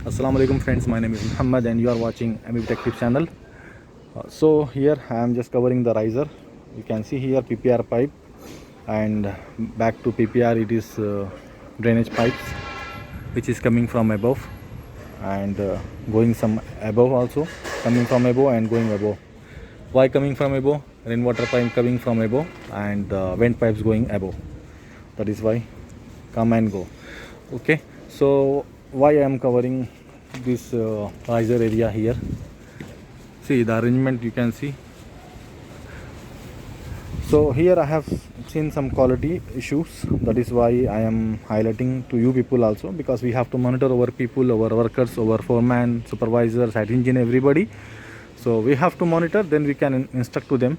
Assalamualaikum friends, my name is Muhammad and you are watching MEP Tech Tips channel. So here I am just covering the riser. You can see here PPR pipe, and back to PPR it is drainage pipes which is coming from above and going some above also, coming from above and going above. Why coming from above? Rainwater pipe coming from above and vent pipes going above. That is why come and go. Okay, so why I am covering this riser area here? See the arrangement, you can see. So here I have seen some quality issues. That is why I am highlighting to you people also, because we have to monitor our people, our workers, our foreman, supervisor, site engineer, everybody. So we have to monitor, then we can instruct to them.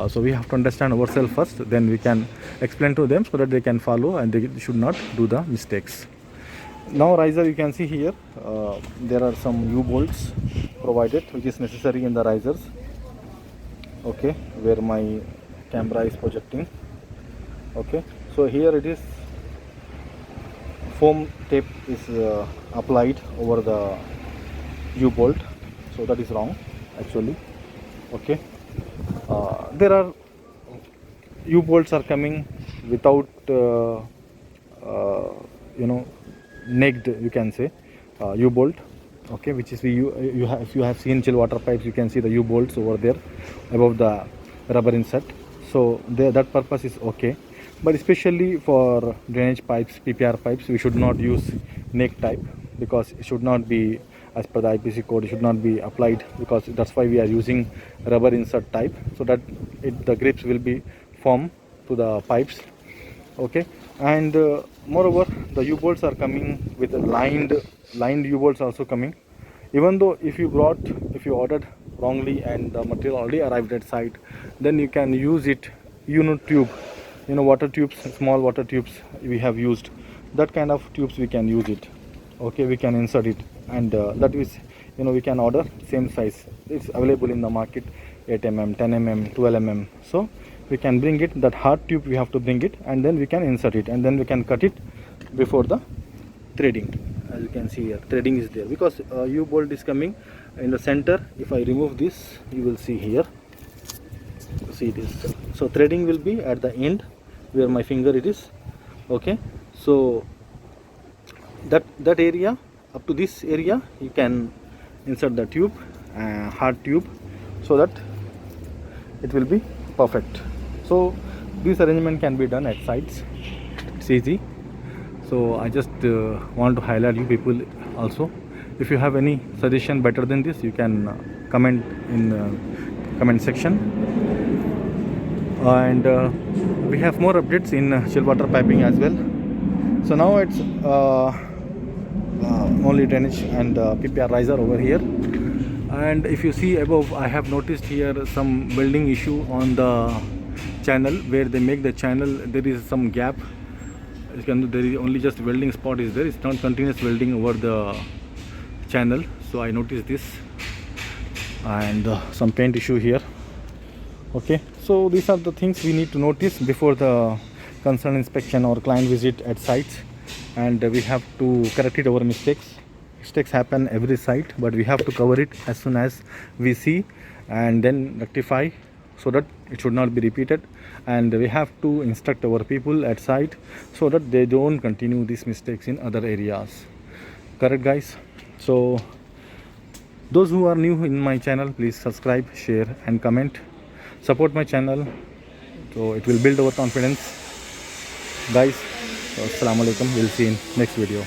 So we have to understand ourselves first, then we can explain to them so that they can follow and they should not do the mistakes. Now riser, you can see here there are some U-bolts provided which is necessary in the risers. Okay, where my camera is projecting. Okay, so here it is, foam tape is applied over the U-bolt, so that is wrong actually. Okay, there are U-bolts are coming without necked, you can say, U-bolt. Okay, which is if you have seen chill water pipes, you can see the U-bolts over there above the rubber insert. So that purpose is okay, but especially for drainage pipes, PPR pipes, we should not use neck type, because it should not be, as per the IPC code, it should not be applied, because that's why we are using rubber insert type, so that the grips will be firm to the pipes. Okay, and moreover the U-bolts are coming with lined U-bolts also coming. Even though if you ordered wrongly and the material already arrived at site, then you can use it, tube, water tubes, small water tubes we have used, that kind of tubes we can use it. Okay, we can insert it, and that is, we can order same size. It's available in the market, 8 mm, 10 mm, 12 mm. So we can bring it, that hard tube we have to bring it, and then we can insert it, and then we can cut it before the threading. As you can see here, threading is there, because U-bolt is coming in the center. If I remove this, you will see here, see this. So threading will be at the end where my finger it is. Okay, so that area, up to this area, you can insert the tube, hard tube, so that it will be perfect. So this arrangement can be done at sites, it's easy. So I just want to highlight you people also. If you have any suggestion better than this, you can comment in comment section. And we have more updates in chill water piping as well. So now it's only drainage and PPR riser over here. And if you see above, I have noticed here some welding issue on the channel, where they make the channel, there is some gap. There is only just welding spot is there, it's not continuous welding over the channel. So I noticed this, and some paint issue here. Okay, so these are the things we need to notice before the concerned inspection or client visit at sites, and we have to correct it, our mistakes happen every site, but we have to cover it as soon as we see, and then rectify, so that it should not be repeated. And we have to instruct our people at site so that they don't continue these mistakes in other areas. Correct, guys? So those who are new in my channel, please subscribe, share and comment, support my channel, so it will build our confidence, guys. So, Assalamualaikum, we'll see you in next video.